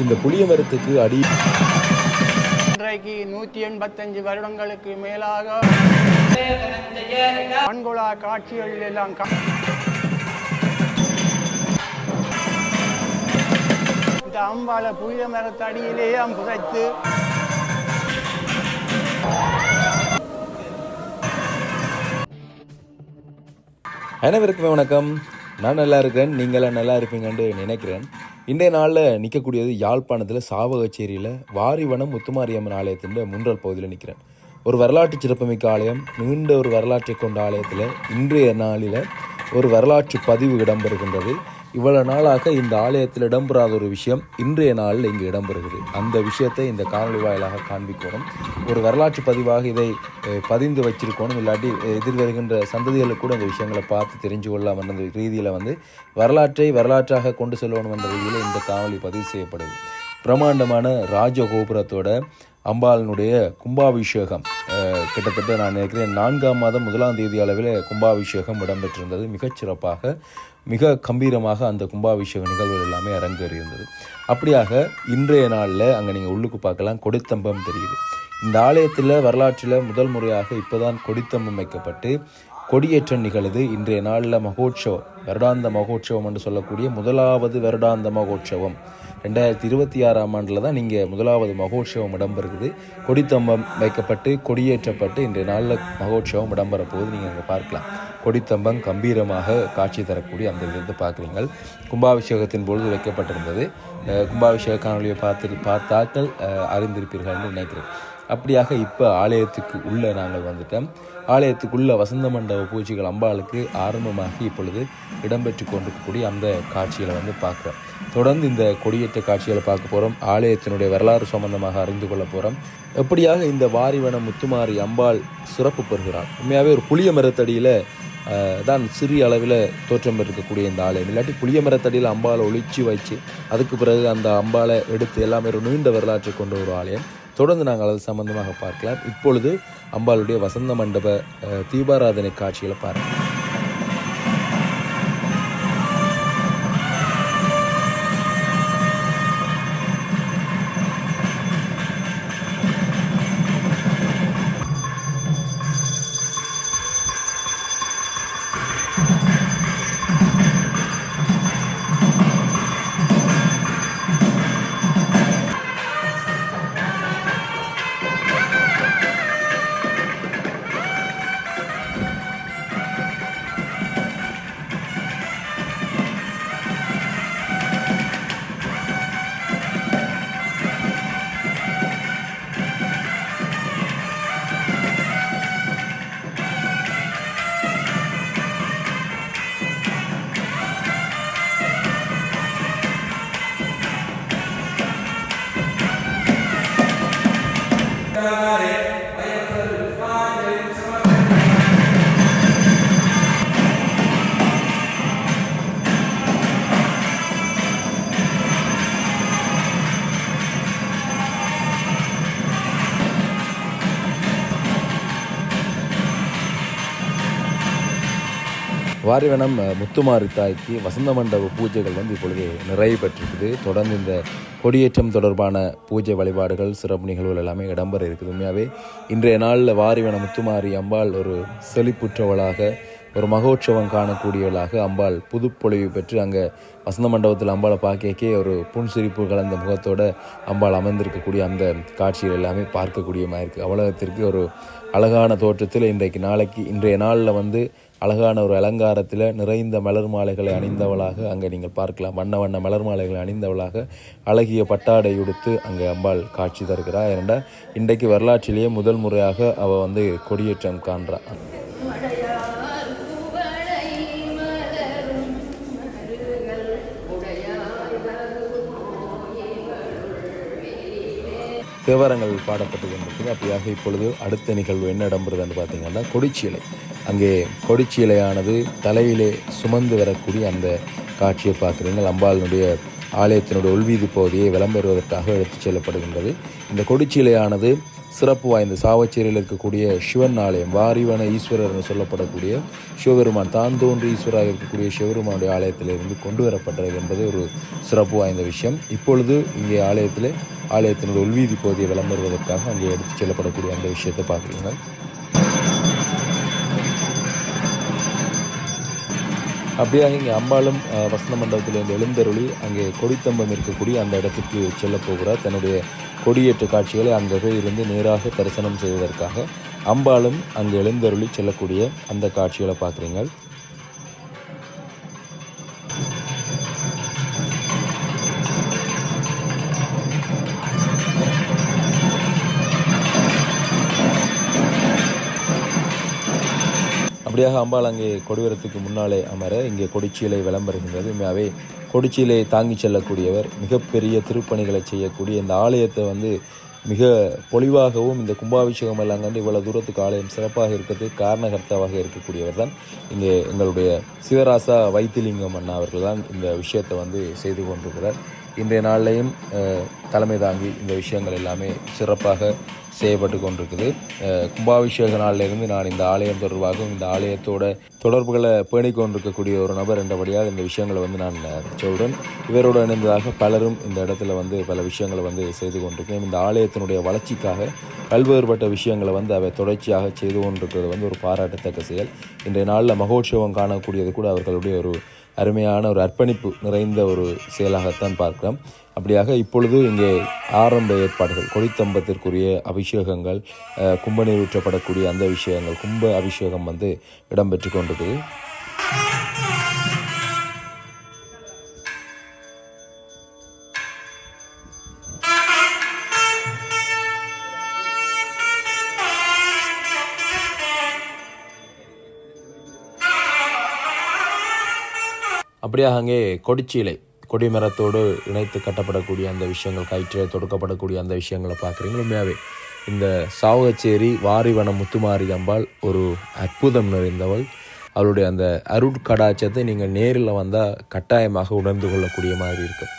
இந்த புளிய மரத்துக்கு அடி இன்றைக்கு 185 வருடங்களுக்கு மேலாக கண்கொள்ளா காட்சிகள் எல்லாம் இந்த அம்பால புளிய மரத்தடியிலேயே புதைத்து அனைவருக்குமே வணக்கம். நான் நல்லா இருக்கிறேன், நீங்களாம் நல்லா இருப்பீங்கன்னு நினைக்கிறேன். இன்றைய நாளில் நிற்கக்கூடியது யாழ்ப்பாணத்தில் சாவகச்சேரியில் வாரிவனம் முத்துமாரியம்மன் ஆலயத்தின் முன்றல் பகுதியில் நிற்கிறேன். ஒரு வரலாற்று சிறப்புமிக்க ஆலயம், நீண்ட ஒரு வரலாற்றை கொண்ட ஆலயத்தில் இன்றைய நாளில் ஒரு வரலாற்று பதிவு இடம்பெறுகின்றது. இவ்வளவு நாளாக இந்த ஆலயத்தில் இடம்பெறாத ஒரு விஷயம் இன்றைய நாளில் இங்கு இடம்பெறுகிறது. அந்த விஷயத்தை இந்த காணொலி வாயிலாக காண்பிக்கணும். ஒரு வரலாற்று பதிவாக இதை பதிந்து வச்சிருக்கணும். இல்லாட்டி எதிர்வருகின்ற சந்ததிகளுக்கு கூட இந்த விஷயங்களை பார்த்து தெரிஞ்சு கொள்ளலாம் என்ற ரீதியில் வரலாற்றாக கொண்டு செல்லணும் என்ற ரீதியில் இந்த காணொலி பதிவு செய்யப்படுது. பிரம்மாண்டமான ராஜகோபுரத்தோட அம்பாளினுடைய கும்பாபிஷேகம் கிட்டத்தட்ட நான் நினைக்கிறேன் 4ஆம் மாதம் 1ஆம் தேதி அளவில் கும்பாபிஷேகம் இடம்பெற்றிருந்தது. மிகச்சிறப்பாக மிக கம்பீரமாக அந்த கும்பாபிஷேக நிகழ்வுகள் எல்லாமே அரங்கேறியிருந்தது. அப்படியாக இன்றைய நாளில் அங்கே நீங்கள் உள்ளுக்கு பார்க்கலாம், கொடித்தம்பம் தெரியுது. இந்த ஆலயத்தில் வரலாற்றில் முதல் முறையாக இப்போதான் கொடித்தம்பம் வைக்கப்பட்டு கொடியேற்றம் நிகழுது. இன்றைய நாளில் மகோற்சவம், வருடாந்த மகோற்சவம் என்று சொல்லக்கூடிய முதலாவது வருடாந்த மகோற்சவம் 2026ஆம் ஆண்டில் தான் நீங்கள் முதலாவது மகோற்சவம் இடம்பெறுகிறது. கொடித்தம்பம் வைக்கப்பட்டு கொடியேற்றப்பட்டு இன்றைய நாளில் மகோற்சவம் இடம்பெற போகுது. நீங்கள் அங்கே பார்க்கலாம், கொடித்தம்பம் கம்பீரமாக காட்சி தரக்கூடிய அந்த விதத்தை பார்க்குறீங்கள். கும்பாபிஷேகத்தின் பொழுது வைக்கப்பட்டிருந்தது. கும்பாபிஷேக காணொலியை பார்த்தாக்கள் அறிந்திருப்பீர்கள்னு நினைக்கிறேன். அப்படியாக இப்போ ஆலயத்துக்கு உள்ளே நாங்கள் வந்துட்டோம். ஆலயத்துக்குள்ள வசந்த மண்டப பூஜைகள் அம்பாளுக்கு ஆரம்பமாகி இப்பொழுது இடம்பெற்று கொண்டிருக்கக்கூடிய அந்த காட்சிகளை பார்க்குறோம். தொடர்ந்து இந்த கொடியேற்ற காட்சிகளை பார்க்க போகிறோம். ஆலயத்தினுடைய வரலாறு சம்பந்தமாக அறிந்து கொள்ள போகிறோம். எப்படியாக இந்த வாரிவனம் முத்துமாரி அம்பாள் சிறப்பு பெறுகிறாள். உண்மையாகவே ஒரு புளிய மரத்தடியில் தான் சிறிய அளவில் தோற்றம் இருக்கக்கூடிய இந்த ஆலயம். இல்லாட்டி புளிய மரத்தடியில் அம்பாளை ஒளிச்சு வச்சு அதுக்கு பிறகு அந்த அம்பாளை எடுத்து எல்லாமே ஒரு நீண்ட வரலாற்றை கொண்ட ஒரு ஆலயம். தொடர்ந்து நாங்கள் அது சம்பந்தமாக பார்க்கலாம். இப்பொழுது அம்பாளுடைய வசந்த மண்டப தீபாராதனை காட்சிகளை பாருங்கள். வாரிவனம் முத்துமாரி தாய்க்கு வசந்த மண்டப பூஜைகள் இப்பொழுது நிறைவு பெற்றிருக்குது. தொடர்ந்து இந்த கொடியேற்றம் தொடர்பான பூஜை வழிபாடுகள் சிறப்பு நிகழ்வுகள் எல்லாமே இடம்பெற இருக்குது. உண்மையாகவே இன்றைய நாளில் வாரிவனம் முத்துமாரி அம்பாள் ஒரு செழிப்புற்றவளாக, ஒரு மகோற்சவம் காணக்கூடியவளாக அம்பாள் புதுப்பொழிவு பெற்று அங்கே வசந்த மண்டபத்தில் அம்பாளை பார்க்கே ஒரு புன்சிரிப்பு கலந்த முகத்தோடு அம்பாள் அமர்ந்திருக்கக்கூடிய அந்த காட்சிகள் எல்லாமே பார்க்கக்கூடியமாக இருக்குது. அவ்வளோத்திற்கு ஒரு அழகான தோற்றத்தில் இன்றைய நாளில் அழகான ஒரு அலங்காரத்தில் நிறைந்த மலர் மாலைகளை அணிந்தவளாக அங்கே நீங்கள் பார்க்கலாம். வண்ண வண்ண மலர் மாலைகளை அணிந்தவளாக அழகிய பட்டாடை உடுத்து அங்கே அம்பாள் காட்சி தருகிறார். ஏனென்றால் இன்றைக்கு வரலாற்றிலேயே முதல் முறையாக அவள் கொடியேற்றம் காண்றாள். தேவாரங்கள் பாடப்பட்டு கொண்டிருக்குது. அப்படியாக இப்பொழுது அடுத்த நிகழ்வு என்ன இடம்பெறுதுன்னு பார்த்தீங்கன்னா கொடிச்சீலை. அங்கே கொடிச்சீலையானது தலையிலே சுமந்து வரக்கூடிய அந்த காட்சியை பார்க்குறீங்க. அம்பாளினுடைய ஆலயத்தினுடைய உள்வீதி பகுதியை விளம்பெறுவதற்காக எடுத்துச் செல்லப்படுகின்றது. இந்த கொடிச்சீலையானது சிறப்பு வாய்ந்த சாவச்சேரியில் இருக்கக்கூடிய சிவன் ஆலயம் வாரிவன ஈஸ்வரர் என்று சொல்லப்படக்கூடிய சிவபெருமான் தான் தோன்றி ஈஸ்வராக இருக்கக்கூடிய சிவபெருமானுடைய ஆலயத்திலிருந்து கொண்டு வரப்பட்டது என்பது ஒரு சிறப்பு வாய்ந்த விஷயம். இப்பொழுது இங்கே ஆலயத்தினுடைய உள்வீதி பகுதியை விளம்பருவதற்காக அங்கே எடுத்துச் செல்லப்படக்கூடிய அந்த விஷயத்தை பார்க்குறீங்க. அப்படியாக இங்கே அம்பாளும் வசந்த மண்டபத்திலிருந்து எழுந்தருளி அங்கே கொடித்தம்பம் இருக்கக்கூடிய அந்த இடத்துக்கு செல்ல போகிறார். தன்னுடைய கொடியேற்ற காட்சிகளை அங்கே இருந்து நேராக தரிசனம் செய்வதற்காக அம்பாளும் அங்கே எழுந்தருளி செல்லக்கூடிய அந்த காட்சிகளை பார்க்குறீங்க. அப்படியாக அம்பாள் அங்கே கொடிவரத்துக்கு முன்னாலே அமர இங்கே கொடிச்சீலை விளம்பருகின்றது. உண்மையாகவே கொடிச்சீலை தாங்கி செல்லக்கூடியவர், மிகப்பெரிய திருப்பணிகளை செய்யக்கூடிய இந்த ஆலயத்தை மிக பொலிவாகவும் இந்த கும்பாபிஷேகம் எல்லாம் கண்டு இவ்வளவு தூரத்துக்கு ஆலயம் சிறப்பாக இருக்கிறதுக்கு காரணகர்த்தாவாக இருக்கக்கூடியவர் தான் இங்கே எங்களுடைய சிவராசா வைத்திலிங்கம் அண்ணா அவர்கள் தான் இந்த விஷயத்தை செய்து கொண்டிருக்கிறார். இன்றைய நாளிலையும் தலைமை தாங்கி இந்த விஷயங்கள் எல்லாமே சிறப்பாக செய்யப்பட்டு கொண்டிருக்குது. கும்பாபிஷேக நாளிலிருந்து நான் இந்த ஆலயம் தொடர்பாகவும் இந்த ஆலயத்தோட தொடர்புகளை பேணிக் கொண்டிருக்கக்கூடிய ஒரு நபர் என்றபடியாக இந்த விஷயங்களை நான் சொல்கிறேன். இவரோடு இணைந்ததாக பலரும் இந்த இடத்துல பல விஷயங்களை செய்து கொண்டிருக்கேன். இந்த ஆலயத்தினுடைய வளர்ச்சிக்காக பல்வேறுபட்ட விஷயங்களை அவை தொடர்ச்சியாக செய்து கொண்டிருக்கிறது ஒரு பாராட்டத்தக்க செயல். இன்றைய நாளில் மகோற்சவம் காணக்கூடியது கூட அவர்களுடைய ஒரு அருமையான ஒரு அர்ப்பணிப்பு நிறைந்த ஒரு செயலாகத்தான் பார்க்கிறோம். அப்படியாக இப்பொழுது இங்கே ஆரம்ப ஏற்பாடுகள், கொடித்தம்பத்திற்குரிய அபிஷேகங்கள், கும்பநீர் ஊற்றப்படக்கூடிய அந்த விஷயங்கள், கும்ப அபிஷேகம் இடம்பெற்று கொண்டிருக்குது. அப்படியாக அங்கே கொடிச்சீலை, கொடிமரத்தோடு இணைத்து கட்டப்படக்கூடிய அந்த விஷயங்கள், கயிற்றை தொடுக்கப்படக்கூடிய அந்த விஷயங்களை பார்க்குறீங்க. உண்மையாகவே இந்த சாவகச்சேரி வாரிவனம் முத்துமாரி அம்பாள் ஒரு அற்புதம் நிறைந்தவள். அவளுடைய அந்த அருட்கடாட்சத்தை நீங்கள் நேரில் வந்தால் கட்டாயமாக உணர்ந்து கொள்ளக்கூடிய மாதிரி இருக்கும்.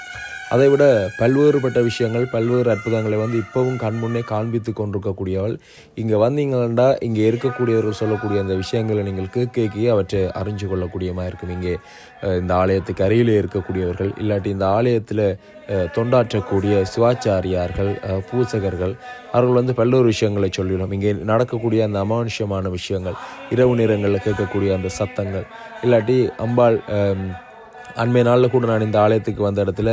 அதைவிட பல்வேறுபட்ட விஷயங்கள், பல்வேறு அற்புதங்களை இப்போவும் கண்முன்னே காண்பித்து கொண்டிருக்கக்கூடியவள். இங்கே வந்தீங்களா இங்கே இருக்கக்கூடியவர்கள் சொல்லக்கூடிய அந்த விஷயங்களை நீங்கள் கேட்க அவற்றை அறிஞ்சு கொள்ளக்கூடியமாக இருக்கும். இங்கே இந்த ஆலயத்துக்கு அருகிலே இருக்கக்கூடியவர்கள், இல்லாட்டி இந்த ஆலயத்தில் தொண்டாற்றக்கூடிய சிவாச்சாரியார்கள், பூசகர்கள், அவர்கள் பல்வேறு விஷயங்களை சொல்லிடும். இங்கே நடக்கக்கூடிய அந்த அமானுஷ்யமான விஷயங்கள், இரவு நேரங்களில் கேட்கக்கூடிய அந்த சத்தங்கள், இல்லாட்டி அம்பாள் அண்மை நாளில் கூட நான் இந்த ஆலயத்துக்கு வந்த இடத்துல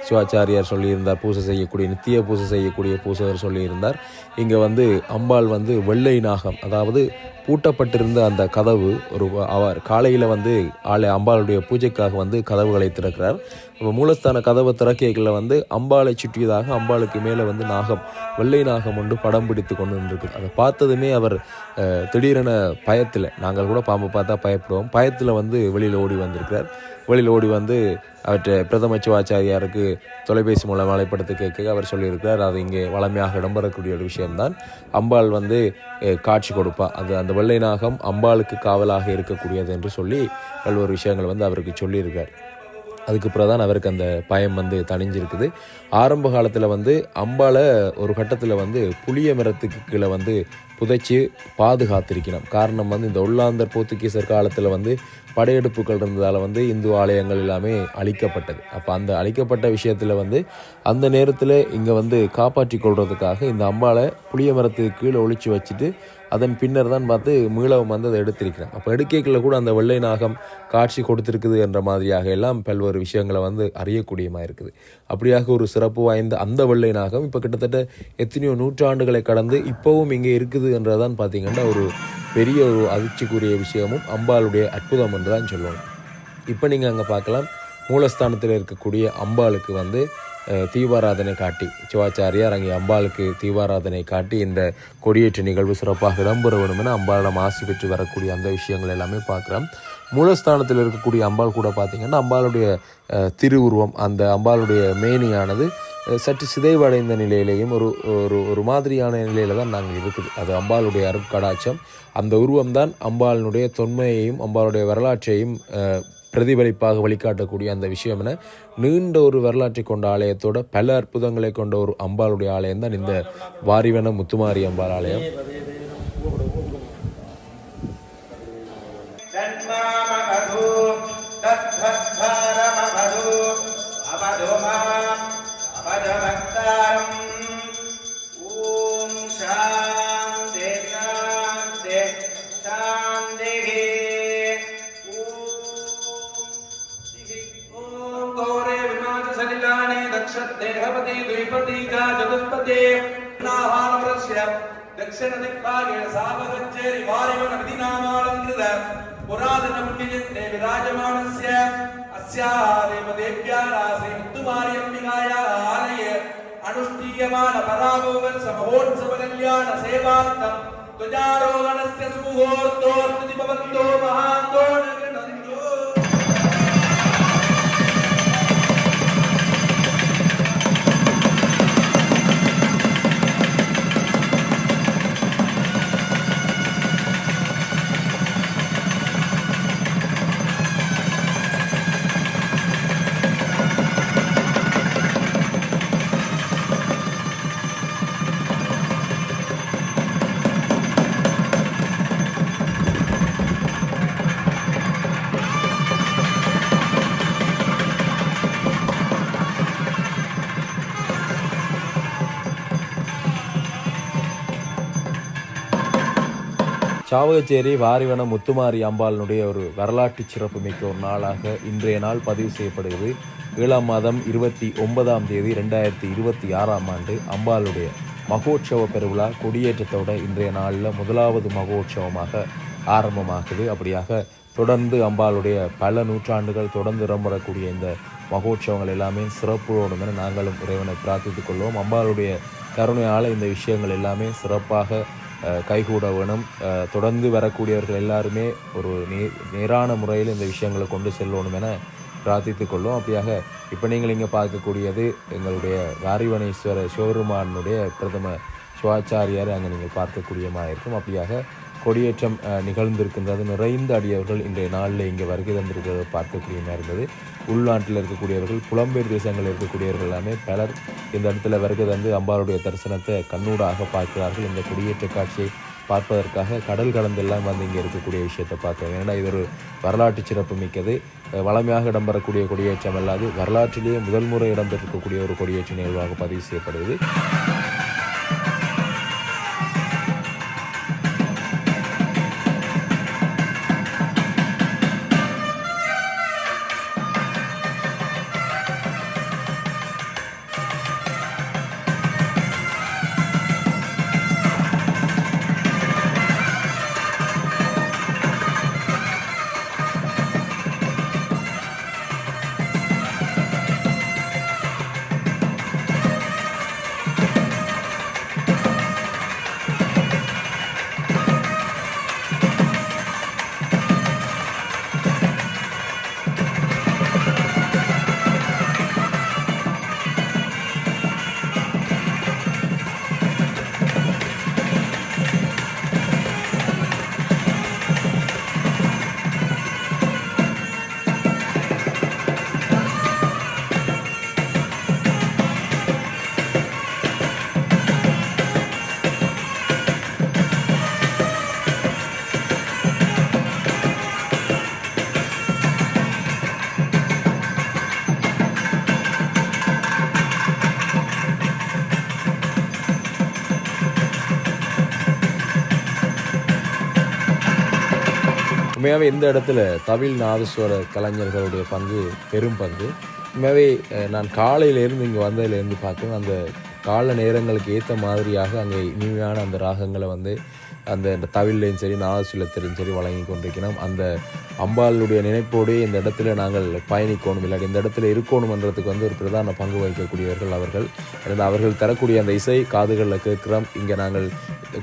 சிவாச்சாரியார் சொல்லியிருந்தார், பூசை செய்யக்கூடிய நித்திய பூசை செய்யக்கூடிய பூசகர் சொல்லியிருந்தார். இங்கே அம்பாள் வெள்ளை நாகம், அதாவது பூட்டப்பட்டிருந்த அந்த கதவு அவர் காலையில் அம்பாளுடைய பூஜைக்காக கதவுகளை திறக்கிறார். இப்போ மூலஸ்தான கதவை திறக்கைகளில் அம்பாளை சுற்றியதாக அம்பாளுக்கு மேலே நாகம், வெள்ளை நாகம் ஒன்று படம் பிடித்து கொண்டு இருக்குது. அதை பார்த்ததுமே அவர் திடீரென பயத்தில், நாங்கள் கூட பாம்பு பார்த்தா பயப்படுவோம், பயத்தில் வெளியில் ஓடி வந்திருக்கிறார். வெளியில் ஓடி அவற்றை பிரதம சிவாச்சாரியாருக்கு தொலைபேசி மூலம் அழைப்படுத்த கேட்க அவர் சொல்லியிருக்கிறார், அது இங்கே வளமையாக இடம்பெறக்கூடிய ஒரு விஷயம்தான். அம்பாள் காட்சி கொடுப்பா, அது அந்த வெள்ளை நாகம் அம்பாளுக்கு காவலாக இருக்கக்கூடியது என்று சொல்லி பல்வேறு விஷயங்கள் அவருக்கு சொல்லியிருக்கார். அதுக்கு பிறகுதான் அவருக்கு அந்த பயம் தணிஞ்சிருக்குது. ஆரம்ப காலத்தில் அம்பாளை ஒரு கட்டத்தில் புளிய மரத்துக்கு கீழே புதைச்சி பாதுகாத்திருக்கணும். காரணம் இந்த உள்ளாந்தர் போர்த்துகீசர் காலத்தில் படையெடுப்புகள் இருந்ததால் இந்து ஆலயங்கள் எல்லாமே அழிக்கப்பட்டது. அப்போ அந்த அழிக்கப்பட்ட விஷயத்தில் அந்த நேரத்தில் இங்கே காப்பாற்றி கொள்வதற்காக இந்த அம்பாளை புளிய மரத்துக்கு கீழே ஒழிச்சு வச்சுட்டு அதன் பின்னர் தான் பார்த்து மீளவும் அதை எடுத்திருக்கிறேன். அப்போ எடுக்கைகளில் கூட அந்த வெள்ளை நாகம் காட்சி கொடுத்திருக்குது என்ற மாதிரியாக எல்லாம் பல்வேறு விஷயங்களை அறியக்கூடியமாக இருக்குது. அப்படியாக ஒரு சிறப்பு வாய்ந்த அந்த வெள்ளை நாகம் இப்போ கிட்டத்தட்ட எத்தனையோ நூற்றாண்டுகளை கடந்து இப்போவும் இங்கே இருக்குது என்றதான் பார்த்தீங்கன்னா ஒரு பெரிய ஒரு அதிர்ச்சிக்குரிய விஷயமும் அம்பாளுடைய அற்புதம் என்று தான் சொல்லணும். இப்போ நீங்கள் அங்கே பார்க்கலாம், மூலஸ்தானத்தில் இருக்கக்கூடிய அம்பாளுக்கு தீபாராதனை காட்டி சிவாச்சாரியார் அங்கே அம்பாளுக்கு தீபாராதனை காட்டி இந்த கொடியேற்ற நிகழ்வு சிறப்பாக இடம்பெற வேண்டும் என அம்பாளிடம் ஆசி பெற்று வரக்கூடிய அந்த விஷயங்கள் எல்லாமே பார்க்குறோம். மூலஸ்தானத்தில் இருக்கக்கூடிய அம்பாள் கூட பார்த்திங்கன்னா அம்பாளுடைய திருவுருவம், அந்த அம்பாளுடைய மேனியானது சற்று சிதைவடைந்த நிலையிலேயும் ஒரு மாதிரியான நிலையில தான் நாங்கள் இருக்குது. அது அம்பாளுடைய அருட்கடாட்சம். அந்த உருவம்தான் அம்பாளினுடைய தொன்மையையும் அம்பாளுடைய வரலாற்றையும் பிரதிபலிப்பாக வழிகாட்டக்கூடிய அந்த விஷயம் என நீண்ட ஒரு வரலாற்றை கொண்ட ஆலயத்தோட பல அற்புதங்களை கொண்ட ஒரு அம்பாளுடைய ஆலயம் தான் இந்த வாரிவனம் முத்துமாரி அம்பாள் ஆலயம். दक्षिण दिक्भागे सावगच्छेरि वारिवण विधिनामालङ्कृत पुरातन पुण्यजन्ते विराजमानस्य अस्याः देवदेव्याः श्री मुत्तुमार्यम्बिकायाः आलये अनुष्ठीयमान पराभवत्स महोत्सव कल्याण सेवार्थं ध्वजारोहणस्य सुमुहूर्तोऽस्तु भवन्तो महान्तो नगृणन्तो. சாவகச்சேரி வாரிவனம் முத்துமாரி அம்பாளினுடைய ஒரு வரலாற்று சிறப்பு மிக்க ஒரு நாளாக இன்றைய நாள் பதிவு செய்யப்படுகிறது. 7ஆம் மாதம் 29ஆம் தேதி 2026ஆம் ஆண்டு அம்பாளுடைய மகோற்சவ பெருவிழா கொடியேற்றத்தோட இன்றைய நாளில் முதலாவது மகோற்சவமாக ஆரம்பமாகுது. அப்படியாக தொடர்ந்து அம்பாளுடைய பல நூற்றாண்டுகள் தொடர்ந்து இடம்பெறக்கூடிய இந்த மகோற்சவங்கள் எல்லாமே சிறப்புடன் என நாங்களும் இறைவனை பிரார்த்தித்துக் கொள்வோம். அம்பாளுடைய கருணையால் இந்த விஷயங்கள் எல்லாமே சிறப்பாக கைகூட வேணும். தொடர்ந்து வரக்கூடியவர்கள் எல்லாருமே ஒரு நேரான முறையில் இந்த விஷயங்களை கொண்டு செல்லணும் என பிரார்த்தித்துக் கொள்ளும். அப்படியாக இப்போ நீங்கள் இங்கே பார்க்கக்கூடியது எங்களுடைய வாரிவனேஸ்வர சிவபெருமானுடைய பிரதம சிவாச்சாரியார் அங்கே நீங்கள் பார்க்கக்கூடியமாக இருக்கும். அப்படியாக கொடியேற்றம் நிகழ்ந்திருக்கின்றது. நிறைந்த அடியவர்கள் இன்றைய நாளில் இங்கே வருகை தந்திருக்கிறத பார்க்கக்கூடியமாக இருந்தது. உள்நாட்டில் இருக்கக்கூடியவர்கள், புலம்பெயர் தேசங்களில் இருக்கக்கூடியவர்கள் எல்லாமே பலர் இந்த இடத்துல வருகை தந்து அம்பாளுடைய தரிசனத்தை கண்ணூடாக பார்க்கிறார்கள். இந்த கொடியேற்ற காட்சியை பார்ப்பதற்காக கடல் கடந்தெல்லாம் வந்து இங்கே இருக்கக்கூடிய விஷயத்தை பார்க்குறாங்க. ஏன்னா இது ஒரு வரலாற்று சிறப்பு மிக்கது. வளமையாக இடம்பெறக்கூடிய கொடியேற்றம் அல்லாது வரலாற்றிலேயே முதல் முறை இடம்பெற்றிருக்கக்கூடிய ஒரு கொடியேற்ற நிகழ்வாக பதிவு செய்யப்படுகிறது. உண்மையாகவே இந்த இடத்துல தவில் நாதஸ்வர கலைஞர்களுடைய பங்கு பெரும் பங்கு. உண்மையாகவே நான் காலையிலேருந்து இங்கே வந்ததுலேருந்து பார்க்குறேன், அந்த கால நேரங்களுக்கு ஏற்ற மாதிரியாக அங்கே இனிமையான அந்த ராகங்களை வந்து அந்த தவிலையும் சரி நாதசுலத்திலும் சரி வழங்கி கொண்டிருக்கிறோம். அந்த அம்பாளுடைய நினைப்போடு இந்த இடத்துல நாங்கள் பயணிக்கணும், இல்லாட்டி இந்த இடத்துல இருக்கணுமன்றதுக்கு வந்து ஒரு பிரதான பங்கு வகிக்கக்கூடியவர்கள் அவர்கள். அவர்கள் தரக்கூடிய அந்த இசை காதுகளில் கேட்குறோம். இங்கே நாங்கள்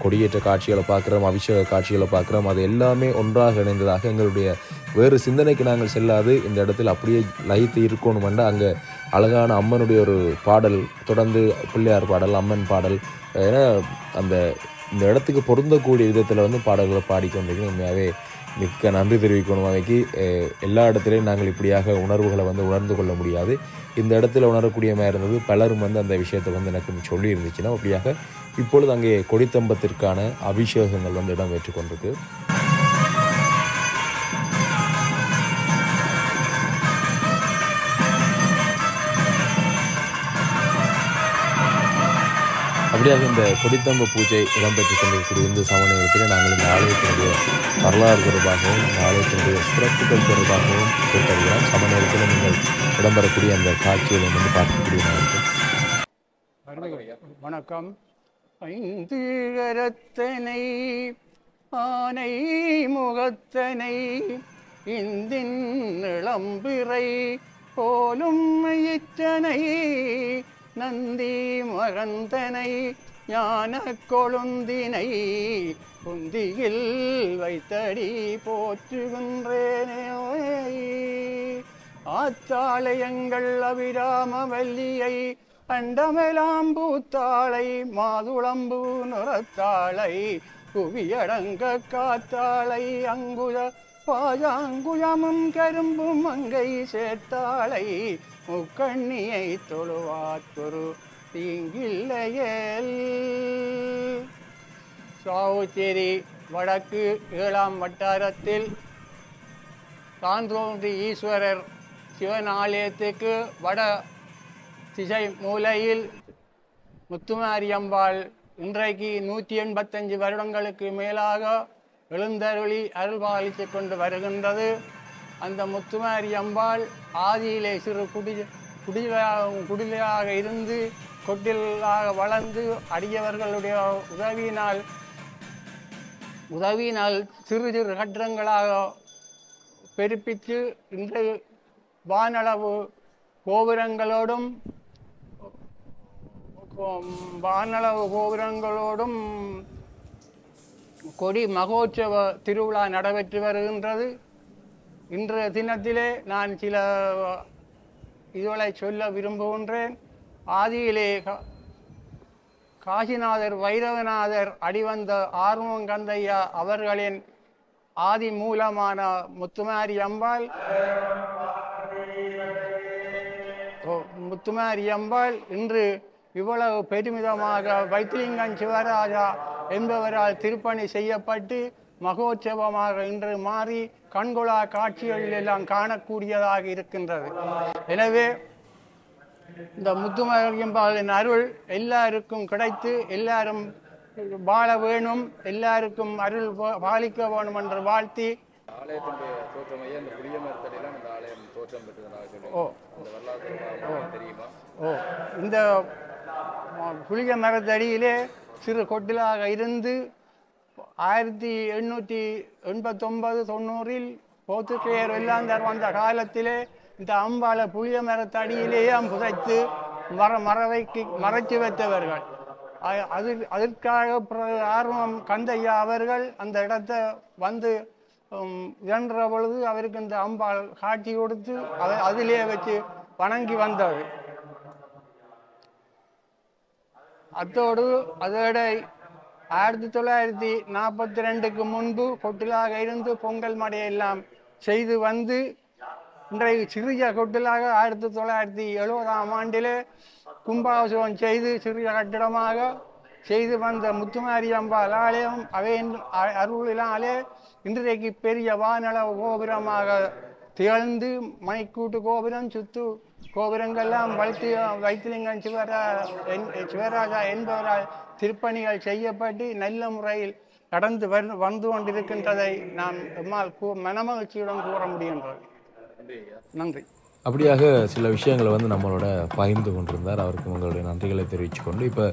கொடியேற்ற காட்சிகளை பார்க்குறோம், அபிஷேக காட்சிகளை பார்க்குறோம். அது எல்லாமே ஒன்றாக இணைந்ததாக எங்களுடைய வேறு சிந்தனைக்கு நாங்கள் செல்லாது இந்த இடத்தில் அப்படியே லயித்து இருக்கணுமெண்டா அங்கே அழகான அம்மனுடைய ஒரு பாடல், தொடர்ந்து பிள்ளையார் பாடல், அம்மன் பாடல், ஏன்னா அந்த இந்த இடத்துக்கு பொருந்தக்கூடிய விதத்தில் வந்து பாடல்களை பாடிக்கொண்டிருக்கணும். உண்மையாகவே மிக்க நன்றி தெரிவிக்கணும். அவைக்கு எல்லா இடத்துலையும் நாங்கள் இப்படியாக உணர்வுகளை உணர்ந்து கொள்ள முடியாது. இந்த இடத்துல உணரக்கூடிய மாதிரி இருந்தது. பலரும் அந்த விஷயத்தை எனக்கு சொல்லி இருந்துச்சுன்னா அப்படியாக இப்பொழுது அங்கே கொடித்தம்பத்திற்கான அபிஷேகங்கள் இடம் பெற்றுக் கொண்டிருக்கு. அப்படியாக இந்த கொடித்தம்ப பூஜை இடம்பெற்றுக் கொண்டிருக்கக்கூடிய இந்த சமநிலையத்தில் நாங்கள் இந்த ஆலயத்தினுடைய வரலாறு தொடர்பாகவும் இந்த ஆலயத்தினுடைய சிறப்புகள் தொடர்பாகவும் கேட்டறிகிறோம். சமநிலையத்தில் நீங்கள் இடம்பெறக்கூடிய அந்த காட்சிகளை பார்க்கக்கூடிய வணக்கம். ஐந்து கரத்தனை ஆனை முகத்தனை இந்தின் இளம்பிறை போலும் இச்சனை நந்தி மகந்தனை ஞான கொழுந்தினை குந்தியில் வைத்தடி போற்றுகின்றேனே. ஆத்தாளையங்கள் அபிராம வல்லியை அண்டமெலாம் பூத்தாளை மாதுளம்பு நிறத்தாளை புவியடங்க காத்தாளை அங்குத பாஜாங்குயமும் கரும்பும் அங்கை சேர்த்தாளை முக்கண்ணியை தொழுவாத்தொரு தீங்கில்லையேல். சாவுச்சேரி வடக்கு 7ஆம் வட்டாரத்தில் தாந்தோன்றி ஈஸ்வரர் சிவன் ஆலயத்துக்கு வட திசை மூலையில் முத்துமாரியம்பாள் இன்றைக்கு 185 வருடங்களுக்கு மேலாக எழுந்தருளி அருள்பாலித்து கொண்டு வருகின்றது. அந்த முத்துமாரியம்பாள் ஆதியிலே சிறு குடிலாக இருந்து கொட்டிலாக வளர்ந்து அடியவர்களுடைய உதவியினால் சிறு சிறு கட்டிடங்களாக பெருப்பித்து இன்று வானளவு கோபுரங்களோடும் கொடி மகோற்சவ திருவிழா நடைபெற்று வருகின்றது. இன்றைய தினத்திலே நான் சில இதுகளை சொல்ல விரும்புகின்றேன். ஆதியிலே காசிநாதர் வைரவநாதர் அடிவந்த ஆர்வங்கந்தையா அவர்களின் ஆதி மூலமான முத்துமாரி அம்பாள் இன்று இவ்வளவு பெருமிதமாக வைத்திலிங்கம் சிவராஜா என்பவரால் திருப்பணி செய்யப்பட்டு மகோற்சவமாக இன்று மாறி கண்கொள்ளா காட்சிகளில் எல்லாம் காணக்கூடியதாக இருக்கின்றது. எனவே இந்த முத்துமாரியம்பாளின் அருள் எல்லாருக்கும் கிடைத்து எல்லாரும் வாழ வேணும், எல்லாருக்கும் அருள் பாலிக்க வேணும் என்று வாழ்த்தி ஆலயத்தினுடைய தோற்றமையே அந்த புளிய மரத்தடியில் அந்த ஆலயம் தோற்றம் பெற்றதாக தெரியுமா? இந்த புளிய மரத்தடியிலே சிறு கொட்டிலாக இருந்து 1889-90 போர்த்துகேயர் வெள்ளாந்தர் வந்த காலத்திலே இந்த அம்பாளை புளிய மரத்தடியிலேயே புதைத்து மறைச்சு வைத்தவர்கள். அதற்காக ஆர்வம் கந்தையா அவர்கள் அந்த இடத்தை இயன்ற பொழுது அவருக்கு இந்த அம்பாள் காட்சி கொடுத்து அதிலே வச்சு வணங்கி வந்தது. அதோட 1942க்கு முன்பு கொட்டிலாக இருந்து பொங்கல் மடையெல்லாம் செய்து வந்து இன்றைக்கு சிறிய கொட்டிலாக 1970ஆம் ஆண்டிலே கும்பாபிஷேகம் செய்து சிறிய கட்டிடமாக செய்து வந்த முத்துமாரியம்பாள் ஆலயம் அவையின் அருளினாலே இன்றைக்கு பெரிய வானளவு கோபுரமாக திகழ்ந்து மணிக்கூட்டு கோபுரம் சுத்து கோபுரங்கள்லாம் வைத்திலிங்கம் சிவராஜா என்பவரால் திருப்பணிகள் செய்யப்பட்டு நல்ல முறையில் நடந்து வந்து கொண்டிருக்கின்றதை நாம் மனமகிழ்ச்சியுடன் கூற முடிகின்றது. நன்றி. அப்படியாக சில விஷயங்களை நம்மளோட பகிர்ந்து கொண்டிருந்தார். அவருக்கு உங்களுடைய நன்றிகளை தெரிவித்துக்கொண்டு இப்போ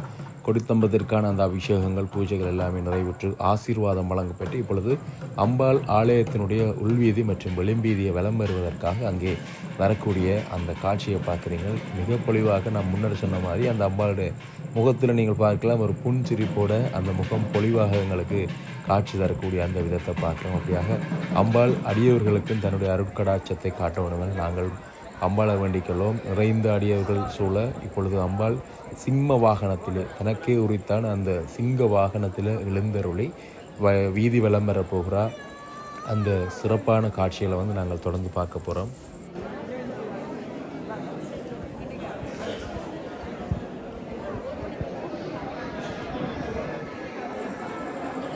கொடித்தம்பத்திற்கான அந்த அபிஷேகங்கள் பூஜைகள் எல்லாமே நிறைவுற்று ஆசீர்வாதம் வழங்கப்பட்டு இப்பொழுது அம்பாள் ஆலயத்தினுடைய உள்வீதி மற்றும் வெளிம்பீதியை வலம் பெறுவதற்காக அங்கே வரக்கூடிய அந்த காட்சியை பார்க்குறீங்க. மிக பொலிவாக நான் முன்னர் சொன்ன மாதிரி அந்த அம்பாளுடைய முகத்தில் நீங்கள் பார்க்கலாம் ஒரு புன்சிரிப்போட அந்த முகம் பொலிவாக எங்களுக்கு காட்சி தரக்கூடிய அந்த விதத்தை பார்க்குறோம். அப்படியாக அம்பாள் அடியவர்களுக்கும் தன்னுடைய அருட்கடாட்சத்தை காட்ட வேண்டும் என நாங்கள் அம்பாளை வேண்டிக்கொள்வோம். நிறைந்த அடியவர்கள் சூழ இப்பொழுது அம்பாள் சிம்ம வாகனத்தில் தனக்கே உரித்தான அந்த சிங்க வாகனத்தில் எழுந்தருளி வீதி விளம்பர போகிறார். அந்த சிறப்பான காட்சிகளை வந்து நாங்கள் தொடர்ந்து பார்க்க போகிறோம்.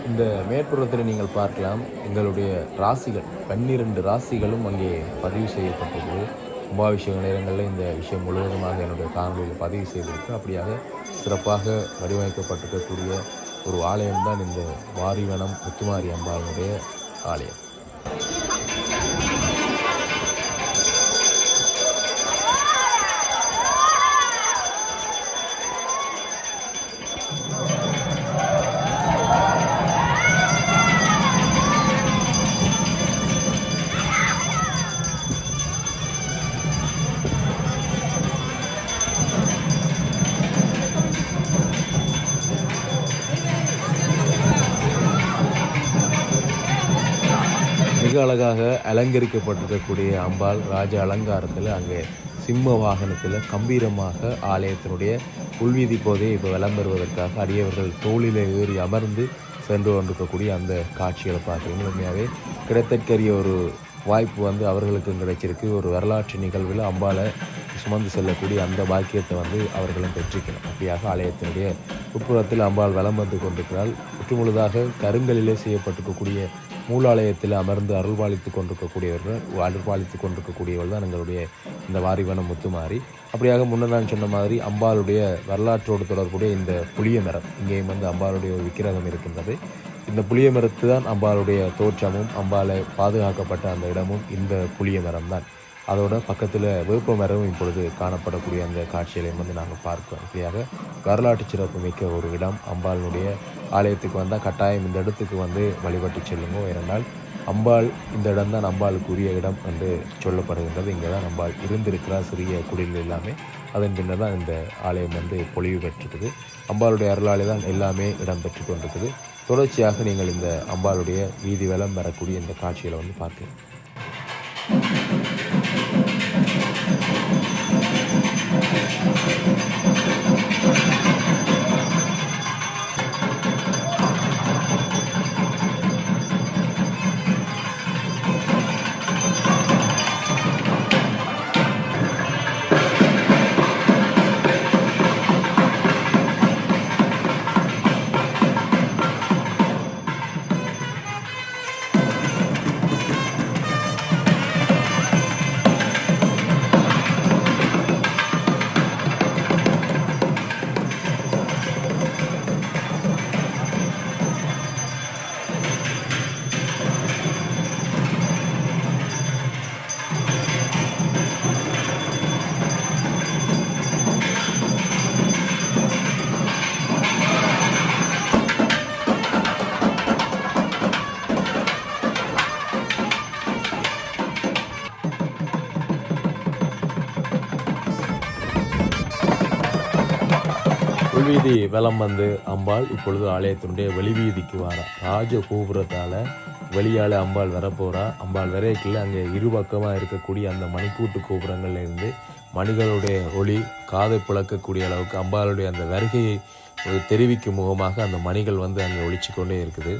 இந்த மேற்புறத்தில் நீங்கள் பார்க்கலாம் எங்களுடைய ராசிகள் 12 ராசிகளும் அங்கே பதிவு செய்யப்பட்டது. கும்பாபிஷேக நேரங்களில் இந்த விஷயம் முழுவதுமாக என்னுடைய காணொலியில் பதிவு செய்திருக்கு. அப்படியாக சிறப்பாக வடிவமைக்கப்பட்டிருக்கக்கூடிய ஒரு ஆலயம்தான் இந்த வாரிவனம் முத்துமாரி அம்பாளுடைய ஆலயம். மிக அழகாக அலங்கரிக்கப்பட்டிருக்கக்கூடிய அம்பாள் ராஜ அலங்காரத்தில் அங்கே சிம்ம வாகனத்தில் கம்பீரமாக ஆலயத்தினுடைய உள்வீதி போதே இப்போ விளம்பெறுவதற்காக அடியவர்கள் தோளில் ஏறி அமர்ந்து சென்று கொண்டிருக்கக்கூடிய அந்த காட்சிகளை பார்த்தீங்கன்னா உண்மையாகவே கிடைத்தற்கரிய ஒரு வாய்ப்பு வந்து அவர்களுக்கும் கிடைச்சிருக்கு. ஒரு வரலாற்று நிகழ்வில் அம்பாளை சுமந்து செல்லக்கூடிய அந்த பாக்கியத்தை வந்து அவர்களும் பெற்றிருக்கணும். அப்படியாக ஆலயத்தினுடைய உட்புறத்தில் அம்பாள் வலம் வந்து கொண்டிருக்கிறாள். முற்றுமுழுதாக கருங்கலிலே செய்யப்பட்டிருக்கக்கூடிய மூலாலயத்தில் அமர்ந்து அருள்பாலித்து கொண்டிருக்கக்கூடியவர்கள் தான் எங்களுடைய இந்த வாரிவனம் முத்துமாரி. அப்படியாக முன்னர் நான் சொன்ன மாதிரி அம்பாளுடைய வரலாற்றோடு தொடர்புடைய இந்த புளிய மரம், இங்கேயும் வந்து அம்பாளுடைய ஒரு விக்கிரகம் இருக்கின்றது. இந்த புளிய மரத்து தான் அம்பாளுடைய தோற்றமும் அம்பாளை பாதுகாக்கப்பட்ட அந்த இடமும் இந்த புளிய மரம் தான். அதோட பக்கத்தில் வேப்ப மரமும் இப்பொழுது காணப்படக்கூடிய அந்த காட்சிகளையும் வந்து நாங்கள் பார்க்கிறோம். இப்படியாக வரலாற்று சிறப்பு மிக்க ஒரு இடம். அம்பாளுடைய ஆலயத்துக்கு வந்தால் கட்டாயம் இந்த இடத்துக்கு வந்து வழிபட்டு செல்லுங்க. ஏனென்றால் அம்பாள் இந்த இடம் தான் அம்பாளுக்கு உரிய இடம் என்று சொல்லப்படுகின்றது. இங்கே தான் அம்பாள் இருந்திருக்கிறார் சிறிய குடில் எல்லாமே. அதன் பின்னர் தான் இந்த ஆலயம் வந்து பொலிவு பெற்றிருக்குது. அம்பாளுடைய அருளாலே தான் எல்லாமே இடம்பெற்று கொண்டிருக்குது. தொடர்ச்சியாக நீங்கள் இந்த அம்பாளுடைய வீதி வலம் வரக்கூடிய இந்த காட்சிகளை வந்து பார்க்கலாம். உள்வீதி வலம் வந்து அம்பாள் இப்பொழுது ஆலயத்தினுடைய வெளிவீதிக்கு வாரா. ராஜகோபுரத்தால் வெளியால் அம்பாள் வரப்போகிறா. அம்பாள் வரைக்கில் அங்கே இருபக்கமாக இருக்கக்கூடிய அந்த மணிக்கூட்டு கோபுரங்கள்ல இருந்து மணிகளுடைய ஒளி காதை பிளக்கக்கூடிய அளவுக்கு அம்பாளுடைய அந்த வருகையை தெரிவிக்கும் முகமாக அந்த மணிகள் வந்து அங்கே ஒழிச்சு கொண்டே இருக்குது.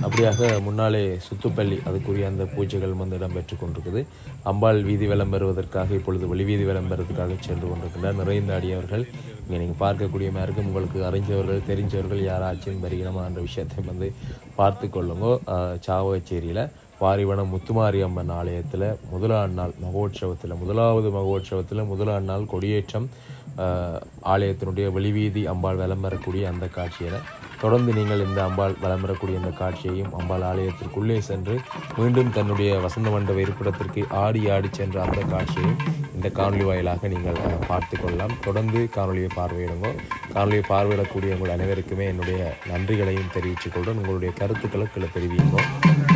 அப்படியாக முன்னாலே சுத்துப்பள்ளி அதுக்குரிய அந்த பூஜைகள் வந்து இடம்பெற்று கொண்டிருக்குது. அம்பாள் வீதி விளம்பெறுவதற்காக இப்பொழுது வெளிவீதி விளம்பெறுவதற்காக சென்று கொண்டிருக்கின்றார். நிறைந்த அடியவர்கள் இங்கே நீங்கள் பார்க்கக்கூடிய மாதிரி உங்களுக்கு அறிஞ்சவர்கள் தெரிஞ்சவர்கள் யாராச்சும் வருகிறமான்ற விஷயத்தை வந்து பார்த்து கொள்ளுங்க. சாவகச்சேரியில் வாரிவனம் முத்துமாரியம்மன் ஆலயத்தில் முதலாம் நாள் மகோற்சவத்தில் முதலாவது நாள் கொடியேற்றம், ஆலயத்தினுடைய வெளிவீதி அம்பாள் வலம் வரக்கூடிய அந்த காட்சியை தொடர்ந்து நீங்கள் இந்த அம்பாள் வலம் வரக்கூடிய இந்த காட்சியையும் அம்பாள் ஆலயத்திற்குள்ளே சென்று மீண்டும் தன்னுடைய வசந்த மண்டப இருப்பிடத்திற்கு ஆடி சென்ற அந்த காட்சியையும் இந்த காணொலி வாயிலாக நீங்கள் பார்த்து கொள்ளலாம். தொடர்ந்து காணொலியை பார்வையிடுங்க. காணொலியை பார்வையிடக்கூடிய உங்கள் அனைவருக்குமே என்னுடைய நன்றிகளையும் தெரிவித்துக் கொள்கிறேன். உங்களுடைய கருத்துக்களை தெரிவிங்க.